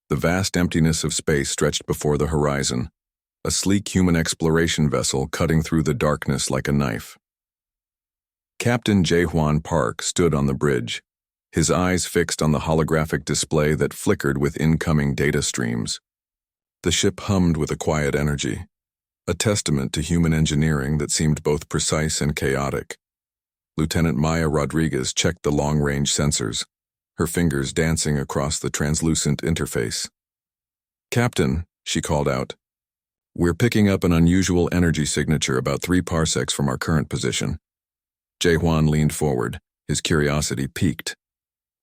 The vast emptiness of space stretched before the horizon, a sleek human exploration vessel cutting through the darkness like a knife. Captain Jae-hwan Park stood on the bridge, his eyes fixed on the holographic display that flickered with incoming data streams. The ship hummed with a quiet energy, a testament to human engineering that seemed both precise and chaotic. Lieutenant Maya Rodriguez checked the long-range sensors, her fingers dancing across the translucent interface. "Captain," she called out, "we're picking up an unusual energy signature about 3 parsecs from our current position." Jae-hwan leaned forward, his curiosity piqued.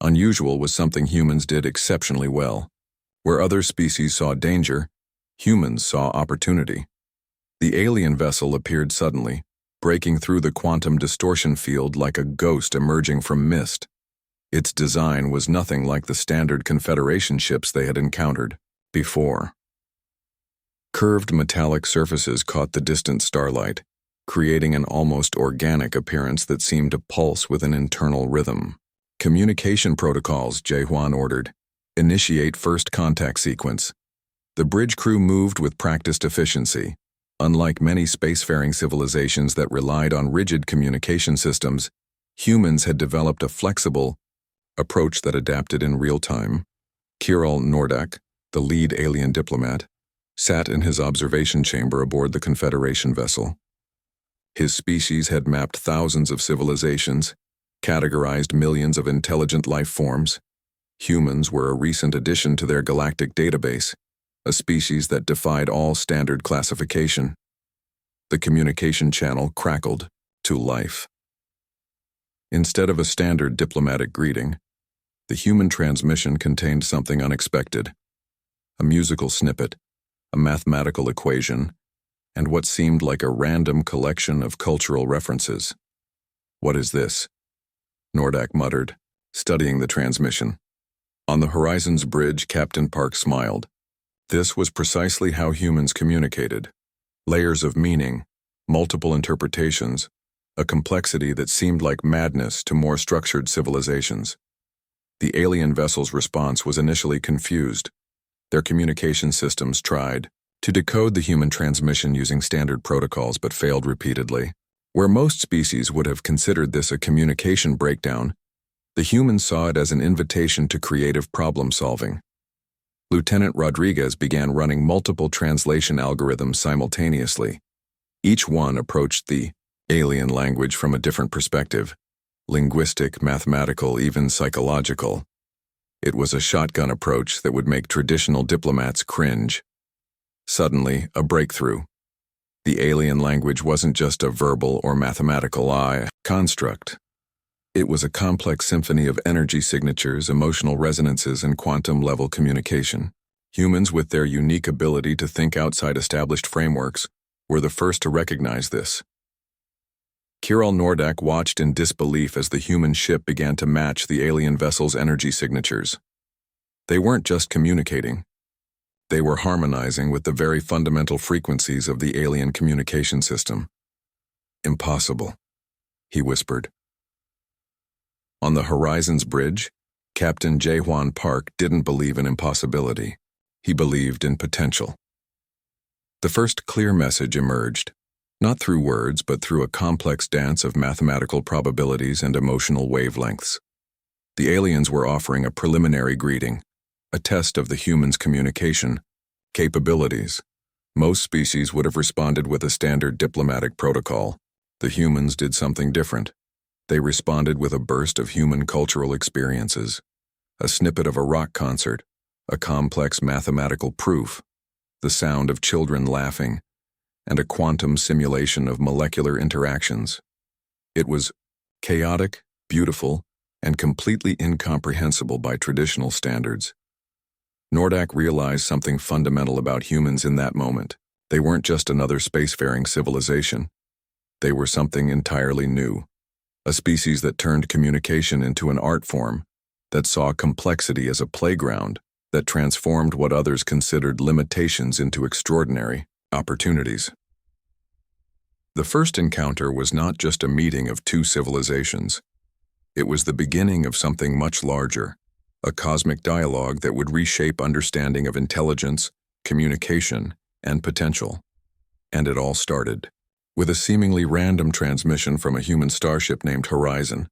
Unusual was something humans did exceptionally well. Where other species saw danger, humans saw opportunity. The alien vessel appeared suddenly, breaking through the quantum distortion field like a ghost emerging from mist. Its design was nothing like the standard Confederation ships they had encountered before. Curved metallic surfaces caught the distant starlight, creating an almost organic appearance that seemed to pulse with an internal rhythm. "Communication protocols," Jae-hwan ordered. "Initiate first contact sequence." The bridge crew moved with practiced efficiency. Unlike many spacefaring civilizations that relied on rigid communication systems, humans had developed a flexible approach that adapted in real time. Kirill Nordak, the lead alien diplomat, sat in his observation chamber aboard the Confederation vessel. His species had mapped thousands of civilizations, categorized millions of intelligent life forms. Humans were a recent addition to their galactic database, a species that defied all standard classification. The communication channel crackled to life. Instead of a standard diplomatic greeting, the human transmission contained something unexpected: a musical snippet, a mathematical equation, and what seemed like a random collection of cultural references. "What is this?" Nordak muttered, studying the transmission. On the horizon's bridge, Captain Park smiled. This was precisely how humans communicated. Layers of meaning, multiple interpretations, a complexity that seemed like madness to more structured civilizations. The alien vessel's response was initially confused. Their communication systems tried to decode the human transmission using standard protocols but failed repeatedly. Where most species would have considered this a communication breakdown, the humans saw it as an invitation to creative problem-solving. Lieutenant Rodriguez began running multiple translation algorithms simultaneously. Each one approached the alien language from a different perspective: linguistic, mathematical, even psychological. It was a shotgun approach that would make traditional diplomats cringe. Suddenly, a breakthrough. The alien language wasn't just a verbal or mathematical construct. It was a complex symphony of energy signatures, emotional resonances, and quantum-level communication. Humans, with their unique ability to think outside established frameworks, were the first to recognize this. Kirill Nordak watched in disbelief as the human ship began to match the alien vessel's energy signatures. They weren't just communicating. They were harmonizing with the very fundamental frequencies of the alien communication system. "Impossible," he whispered. On the horizon's bridge, Captain Jae-hwan Park didn't believe in impossibility. He believed in potential. The first clear message emerged, not through words but through a complex dance of mathematical probabilities and emotional wavelengths. The aliens were offering a preliminary greeting, a test of the humans' communication capabilities. Most species would have responded with a standard diplomatic protocol. The humans did something different. They responded with a burst of human cultural experiences, a snippet of a rock concert, a complex mathematical proof, the sound of children laughing, and a quantum simulation of molecular interactions. It was chaotic, beautiful, and completely incomprehensible by traditional standards. Nordak realized something fundamental about humans in that moment. They weren't just another spacefaring civilization. They were something entirely new, a species that turned communication into an art form, that saw complexity as a playground, that transformed what others considered limitations into extraordinary opportunities. The first encounter was not just a meeting of two civilizations. It was the beginning of something much larger, a cosmic dialogue that would reshape understanding of intelligence, communication, and potential. And it all started with a seemingly random transmission from a human starship named Horizon.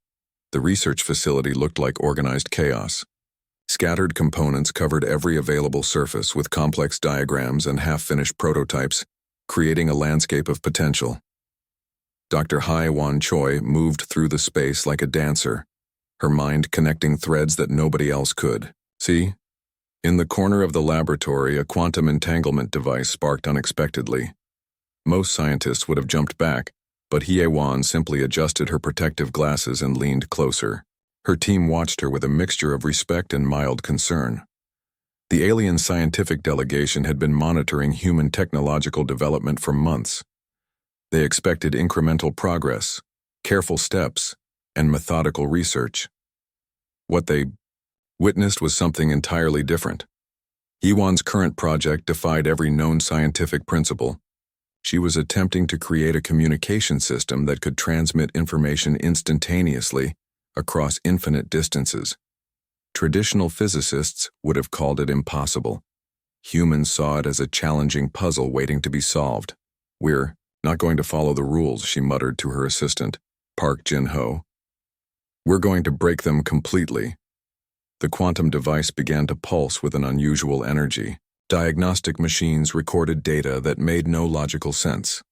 The research facility looked like organized chaos. Scattered components covered every available surface with complex diagrams and half-finished prototypes, creating a landscape of potential. Dr. Hai-Wan Choi moved through the space like a dancer, her mind connecting threads that nobody else could. See? In the corner of the laboratory, a quantum entanglement device sparked unexpectedly. Most scientists would have jumped back, but Hai-Wan simply adjusted her protective glasses and leaned closer. Her team watched her with a mixture of respect and mild concern. The alien scientific delegation had been monitoring human technological development for months. They expected incremental progress, careful steps, and methodical research. What they witnessed was something entirely different. Hai-Wan's current project defied every known scientific principle. She was attempting to create a communication system that could transmit information instantaneously across infinite distances. Traditional physicists would have called it impossible. Humans saw it as a challenging puzzle waiting to be solved. "We're not going to follow the rules," she muttered to her assistant, Park Jin-ho. "We're going to break them completely." The quantum device began to pulse with an unusual energy. Diagnostic machines recorded data that made no logical sense.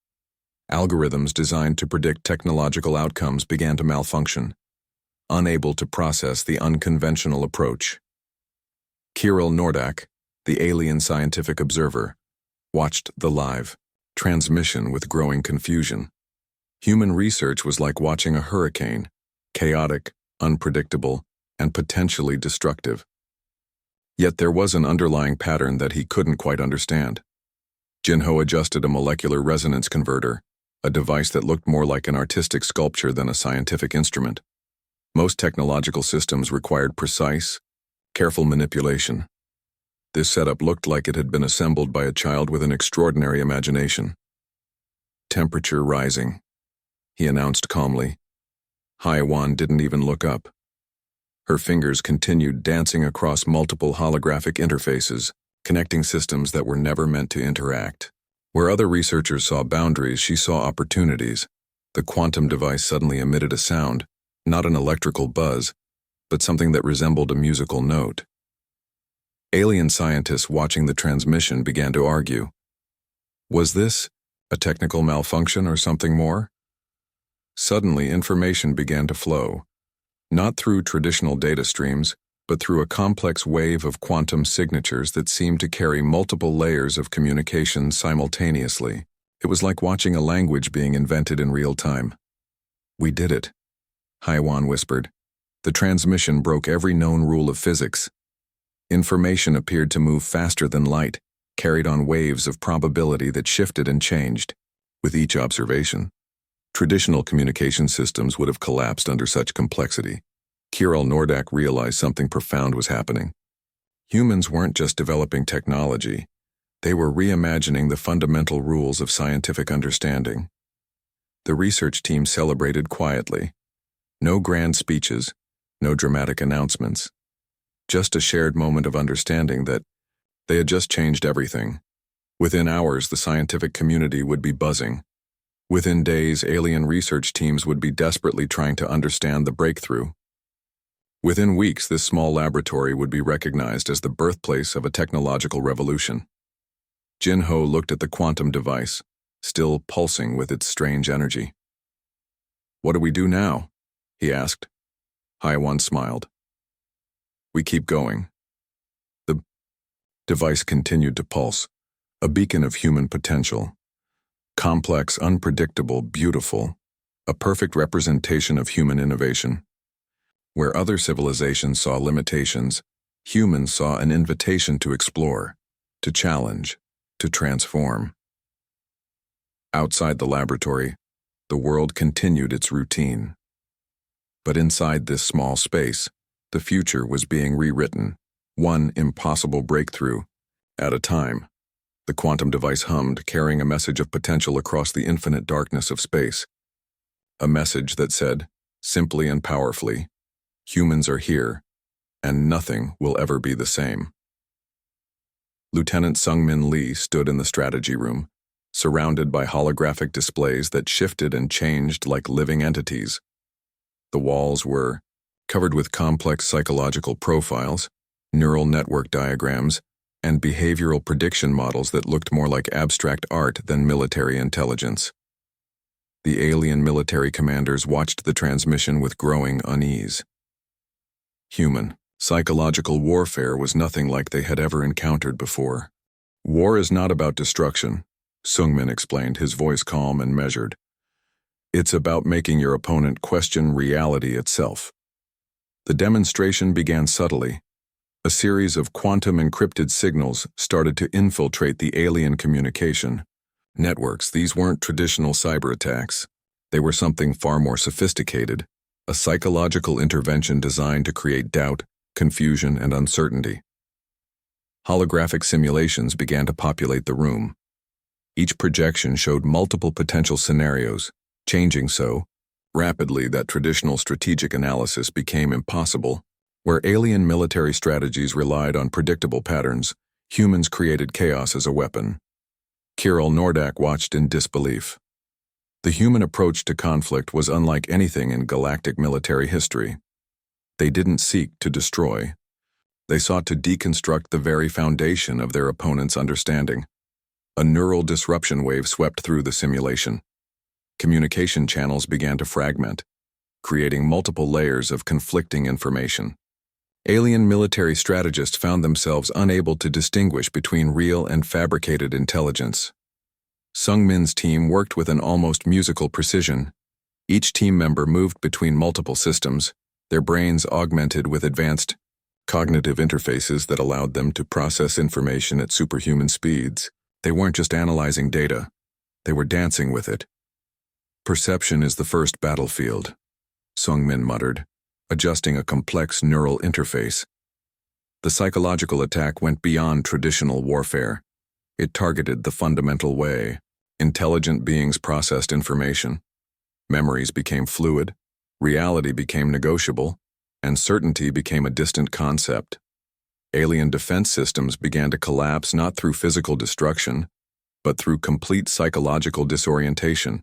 Algorithms designed to predict technological outcomes began to malfunction, unable to process the unconventional approach. Kirill Nordak, the alien scientific observer, watched the live transmission with growing confusion. Human research was like watching a hurricane, chaotic, unpredictable, and potentially destructive. Yet there was an underlying pattern that he couldn't quite understand. Jin-ho adjusted a molecular resonance converter, a device that looked more like an artistic sculpture than a scientific instrument. Most technological systems required precise, careful manipulation. This setup looked like it had been assembled by a child with an extraordinary imagination. "Temperature rising," he announced calmly. Hai-Wan didn't even look up. Her fingers continued dancing across multiple holographic interfaces, connecting systems that were never meant to interact. Where other researchers saw boundaries, she saw opportunities. The quantum device suddenly emitted a sound, not an electrical buzz, but something that resembled a musical note. Alien scientists watching the transmission began to argue. Was this a technical malfunction or something more? Suddenly, information began to flow, not through traditional data streams, but through a complex wave of quantum signatures that seemed to carry multiple layers of communication simultaneously. It was like watching a language being invented in real time. "We did it," Hai-Wan whispered. The transmission broke every known rule of physics. Information appeared to move faster than light, carried on waves of probability that shifted and changed with each observation. Traditional communication systems would have collapsed under such complexity. Kirill Nordak realized something profound was happening. Humans weren't just developing technology, they were reimagining the fundamental rules of scientific understanding. The research team celebrated quietly. No grand speeches, no dramatic announcements. Just a shared moment of understanding that they had just changed everything. Within hours, the scientific community would be buzzing. Within days, alien research teams would be desperately trying to understand the breakthrough. Within weeks, this small laboratory would be recognized as the birthplace of a technological revolution. Jin-ho looked at the quantum device, still pulsing with its strange energy. "What do we do now?" he asked. Hai-Wan smiled. "We keep going." The device continued to pulse, a beacon of human potential. Complex, unpredictable, beautiful, a perfect representation of human innovation. Where other civilizations saw limitations, humans saw an invitation to explore, to challenge, to transform. Outside the laboratory, the world continued its routine. But inside this small space, the future was being rewritten, one impossible breakthrough at a time. The quantum device hummed, carrying a message of potential across the infinite darkness of space. A message that said, simply and powerfully, "Humans are here. and nothing will ever be the same. Lieutenant Sungmin Lee stood in the strategy room, surrounded by holographic displays that shifted and changed like living entities. The walls were covered with complex psychological profiles, neural network diagrams, and behavioral prediction models that looked more like abstract art than military intelligence. The alien military commanders watched the transmission with growing unease. Human, psychological warfare was nothing like they had ever encountered before. War is not about destruction, Sungmin explained, his voice calm and measured. It's about making your opponent question reality itself. The demonstration began subtly. A series of quantum-encrypted signals started to infiltrate the alien communication networks. These weren't traditional cyber attacks. They were something far more sophisticated, a psychological intervention designed to create doubt, confusion, and uncertainty. Holographic simulations began to populate the room. Each projection showed multiple potential scenarios, changing so rapidly that traditional strategic analysis became impossible. Where alien military strategies relied on predictable patterns, humans created chaos as a weapon. Kirill Nordak watched in disbelief. The human approach to conflict was unlike anything in galactic military history. They didn't seek to destroy. They sought to deconstruct the very foundation of their opponent's understanding. A neural disruption wave swept through the simulation. Communication channels began to fragment, creating multiple layers of conflicting information. Alien military strategists found themselves unable to distinguish between real and fabricated intelligence. Sungmin's team worked with an almost musical precision. Each team member moved between multiple systems, their brains augmented with advanced cognitive interfaces that allowed them to process information at superhuman speeds. They weren't just analyzing data, they were dancing with it. Perception is the first battlefield, Sungmin muttered, adjusting a complex neural interface. The psychological attack went beyond traditional warfare. It targeted the fundamental way intelligent beings processed information. Memories became fluid, reality became negotiable, and certainty became a distant concept. Alien defense systems began to collapse not through physical destruction, but through complete psychological disorientation.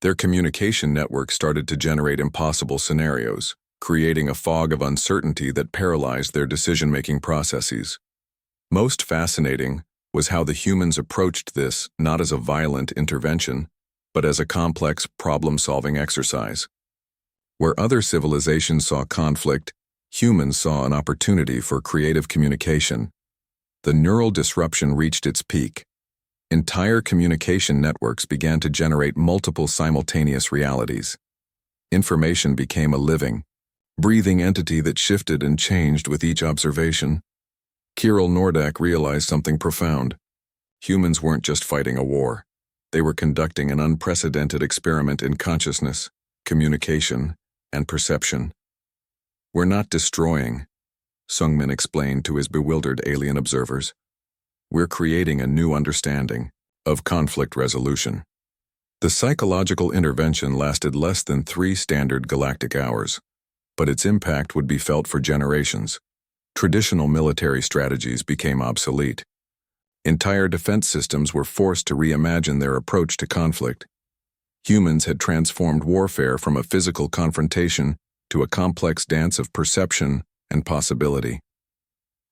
Their communication network started to generate impossible scenarios, creating a fog of uncertainty that paralyzed their decision-making processes. Most fascinating was how the humans approached this not as a violent intervention, but as a complex problem-solving exercise. Where other civilizations saw conflict, humans saw an opportunity for creative communication. The neural disruption reached its peak. Entire communication networks began to generate multiple simultaneous realities. Information became a living, breathing entity that shifted and changed with each observation. Kirill Nordak realized something profound. Humans weren't just fighting a war. They were conducting an unprecedented experiment in consciousness, communication, and perception. We're not destroying, Sungmin explained to his bewildered alien observers. We're creating a new understanding of conflict resolution. The psychological intervention lasted less than 3 standard galactic hours, but its impact would be felt for generations. Traditional military strategies became obsolete. Entire defense systems were forced to reimagine their approach to conflict. Humans had transformed warfare from a physical confrontation to a complex dance of perception and possibility.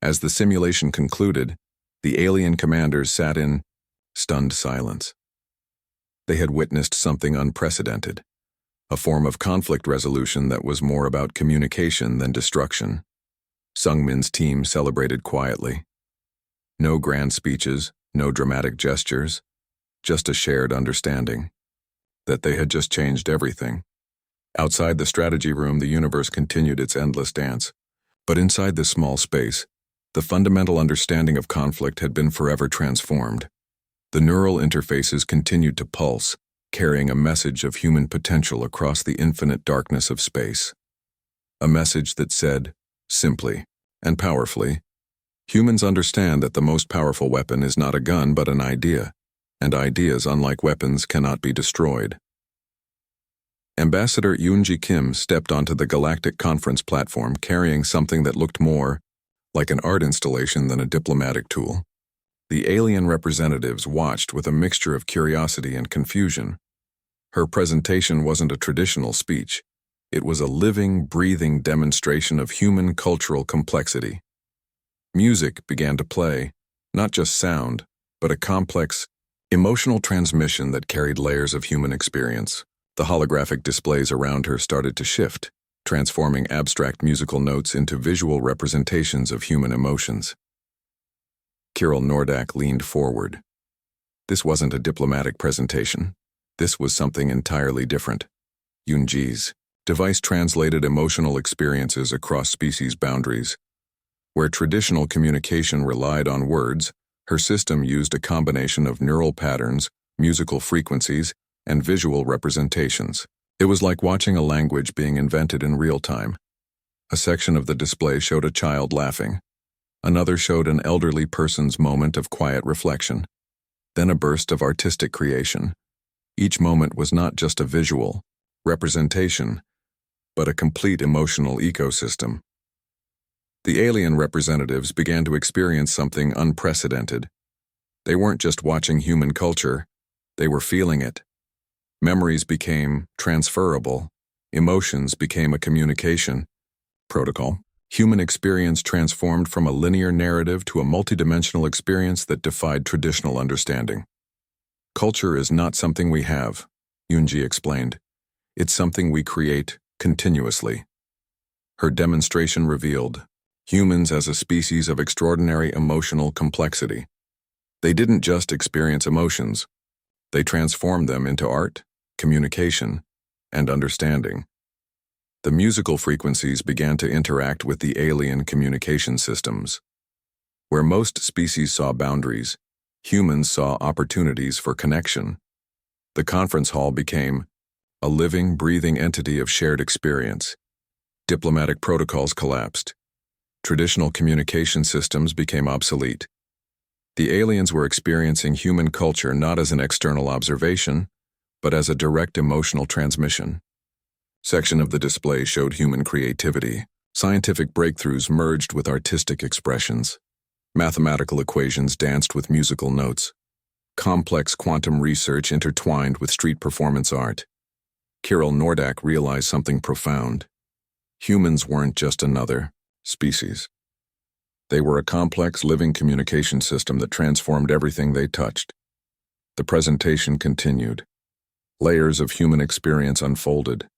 As the simulation concluded, the alien commanders sat in stunned silence. They had witnessed something unprecedented, a form of conflict resolution that was more about communication than destruction. Sungmin's team celebrated quietly. No grand speeches, no dramatic gestures, just a shared understanding that they had just changed everything. Outside the strategy room, the universe continued its endless dance. But inside this small space, the fundamental understanding of conflict had been forever transformed. The neural interfaces continued to pulse, carrying a message of human potential across the infinite darkness of space. A message that said, simply and powerfully, humans understand that the most powerful weapon is not a gun but an idea, and ideas, unlike weapons, cannot be destroyed. Ambassador Yoonji Kim stepped onto the galactic conference platform carrying something that looked more like an art installation than a diplomatic tool. The alien representatives watched with a mixture of curiosity and confusion. Her presentation wasn't a traditional speech. It was a living, breathing demonstration of human cultural complexity. Music began to play, not just sound, but a complex, emotional transmission that carried layers of human experience. The holographic displays around her started to shift, transforming abstract musical notes into visual representations of human emotions. Kirill Nordak leaned forward. This wasn't a diplomatic presentation. This was something entirely different. Yoonji's device translated emotional experiences across species boundaries. Where traditional communication relied on words, her system used a combination of neural patterns, musical frequencies, and visual representations. It was like watching a language being invented in real time. A section of the display showed a child laughing. Another showed an elderly person's moment of quiet reflection. Then a burst of artistic creation. Each moment was not just a visual representation, but a complete emotional ecosystem. The alien representatives began to experience something unprecedented. They weren't just watching human culture, they were feeling it. Memories became transferable. Emotions became a communication protocol. Human experience transformed from a linear narrative to a multidimensional experience that defied traditional understanding. Culture is not something we have, Yoonji explained. It's something we create continuously. Her demonstration revealed humans as a species of extraordinary emotional complexity. They didn't just experience emotions. They transformed them into art, communication, and understanding. The musical frequencies began to interact with the alien communication systems. Where most species saw boundaries, humans saw opportunities for connection. The conference hall became a living, breathing entity of shared experience. Diplomatic protocols collapsed. Traditional communication systems became obsolete. The aliens were experiencing human culture not as an external observation, but as a direct emotional transmission. Section of the display showed human creativity. Scientific breakthroughs merged with artistic expressions. Mathematical equations danced with musical notes. Complex quantum research intertwined with street performance art. Kirill Nordak realized something profound. Humans weren't just another species. They were a complex living communication system that transformed everything they touched. The presentation continued. Layers of human experience unfolded.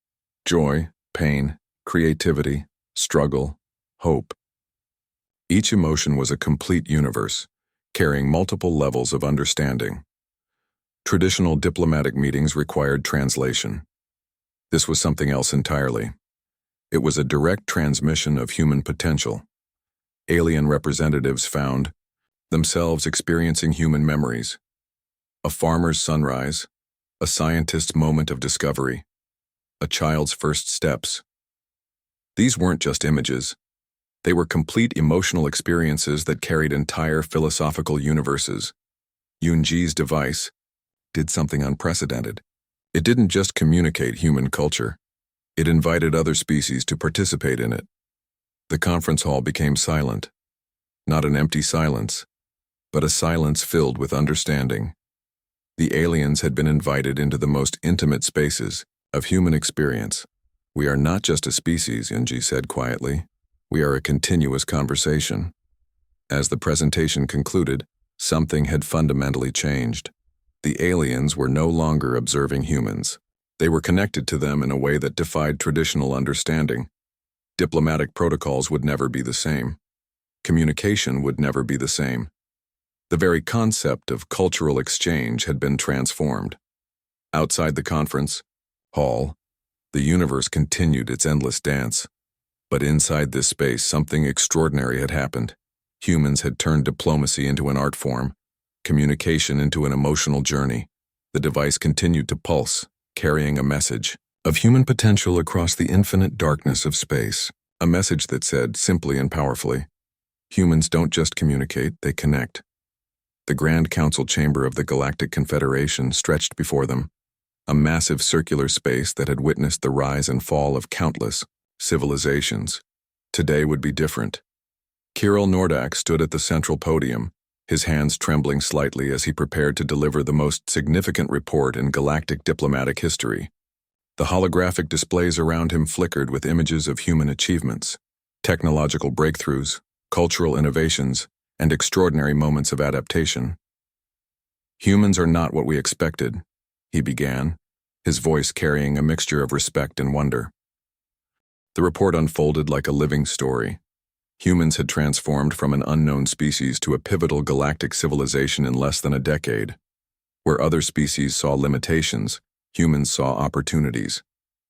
Joy, pain, creativity, struggle, hope. Each emotion was a complete universe, carrying multiple levels of understanding. Traditional diplomatic meetings required translation. This was something else entirely. It was a direct transmission of human potential. Alien representatives found themselves experiencing human memories. A farmer's sunrise, a scientist's moment of discovery, a child's first steps. These weren't just images. They were complete emotional experiences that carried entire philosophical universes. Yoonji's device did something unprecedented. It didn't just communicate human culture. It invited other species to participate in it. The conference hall became silent. Not an empty silence, but a silence filled with understanding. The aliens had been invited into the most intimate spaces of human experience. We are not just a species, Yoonji said quietly. We are a continuous conversation. As the presentation concluded, something had fundamentally changed. The aliens were no longer observing humans. They were connected to them in a way that defied traditional understanding. Diplomatic protocols would never be the same. Communication would never be the same. The very concept of cultural exchange had been transformed. Outside the conference hall, the universe continued its endless dance. But inside this space, something extraordinary had happened. Humans had turned diplomacy into an art form, communication into an emotional journey. The device continued to pulse, carrying a message of human potential across the infinite darkness of space. A message that said, simply and powerfully, humans don't just communicate, they connect. The Grand Council chamber of the Galactic Confederation stretched before them. a massive circular space that had witnessed the rise and fall of countless civilizations. Today would be different. Kirill Nordak stood at the central podium, his hands trembling slightly as he prepared to deliver the most significant report in galactic diplomatic history. The holographic displays around him flickered with images of human achievements, technological breakthroughs, cultural innovations, and extraordinary moments of adaptation. "Humans are not what we expected," he began, his voice carrying a mixture of respect and wonder. The report unfolded like a living story. Humans had transformed from an unknown species to a pivotal galactic civilization in less than a decade. Where other species saw limitations, humans saw opportunities.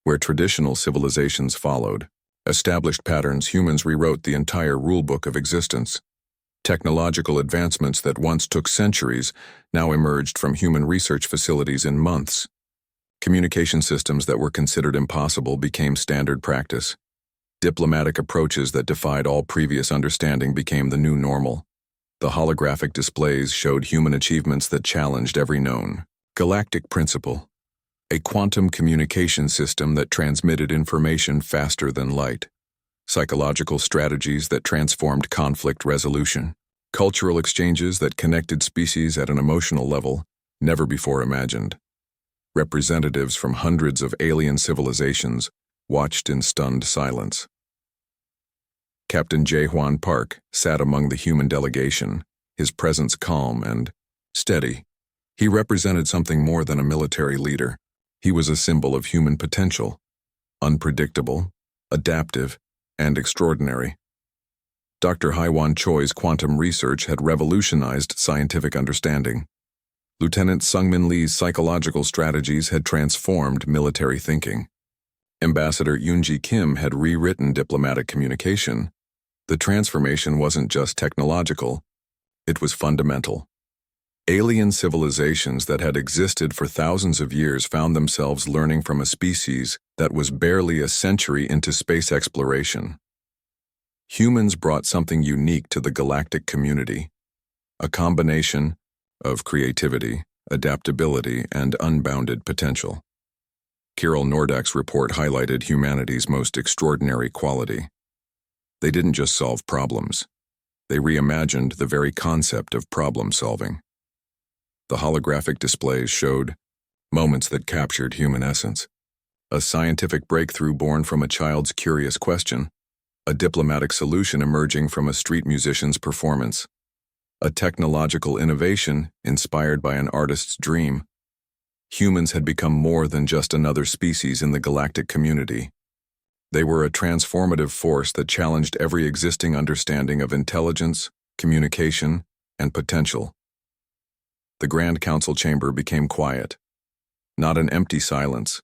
Where traditional civilizations followed established patterns, humans rewrote the entire rulebook of existence. Technological advancements that once took centuries now emerged from human research facilities in months. Communication systems that were considered impossible became standard practice. Diplomatic approaches that defied all previous understanding became the new normal. The holographic displays showed human achievements that challenged every known galactic principle. A quantum communication system that transmitted information faster than light. Psychological strategies that transformed conflict resolution. Cultural exchanges that connected species at an emotional level never before imagined. Representatives from hundreds of alien civilizations watched in stunned silence. Captain HFY Park sat among the human delegation, his presence calm and steady. He represented something more than a military leader. He was a symbol of human potential, unpredictable, adaptive, and extraordinary. Dr. Haiwan Choi's quantum research had revolutionized scientific understanding. Lieutenant Sungmin Lee's psychological strategies had transformed military thinking. Ambassador Yoonji Kim had rewritten diplomatic communication. The transformation wasn't just technological, it was fundamental. Alien civilizations that had existed for thousands of years found themselves learning from a species that was barely a century into space exploration. Humans brought something unique to the galactic community, a combination of creativity, adaptability, and unbounded potential. Kirill Nordak's report highlighted humanity's most extraordinary quality. They didn't just solve problems. They reimagined the very concept of problem solving. The holographic displays showed moments that captured human essence. A scientific breakthrough born from a child's curious question. A diplomatic solution emerging from a street musician's performance. A technological innovation inspired by an artist's dream. Humans had become more than just another species in the galactic community. They were a transformative force that challenged every existing understanding of intelligence, communication, and potential. The Grand Council chamber became quiet. Not an empty silence,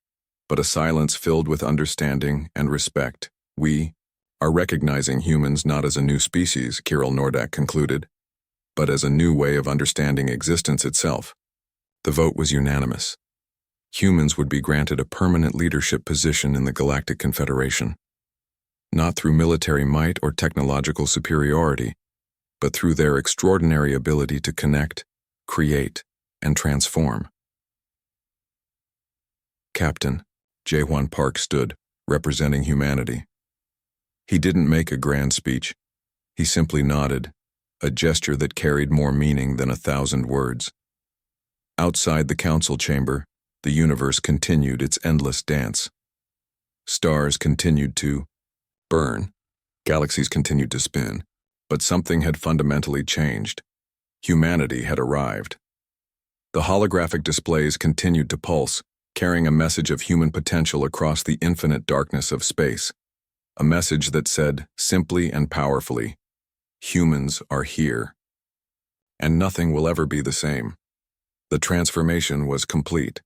but a silence filled with understanding and respect. "We are recognizing humans not as a new species," Kirill Nordak concluded, "but as a new way of understanding existence itself." The vote was unanimous. Humans would be granted a permanent leadership position in the Galactic Confederation. Not through military might or technological superiority, but through their extraordinary ability to connect, create, and transform. Captain HFY Park stood, representing humanity. He didn't make a grand speech. He simply nodded, a gesture that carried more meaning than 1,000 words. Outside the council chamber, the universe continued its endless dance. Stars continued to burn, galaxies continued to spin, but something had fundamentally changed. Humanity had arrived. The holographic displays continued to pulse, carrying a message of human potential across the infinite darkness of space. A message that said, simply and powerfully, "Humans are here." And nothing will ever be the same. The transformation was complete.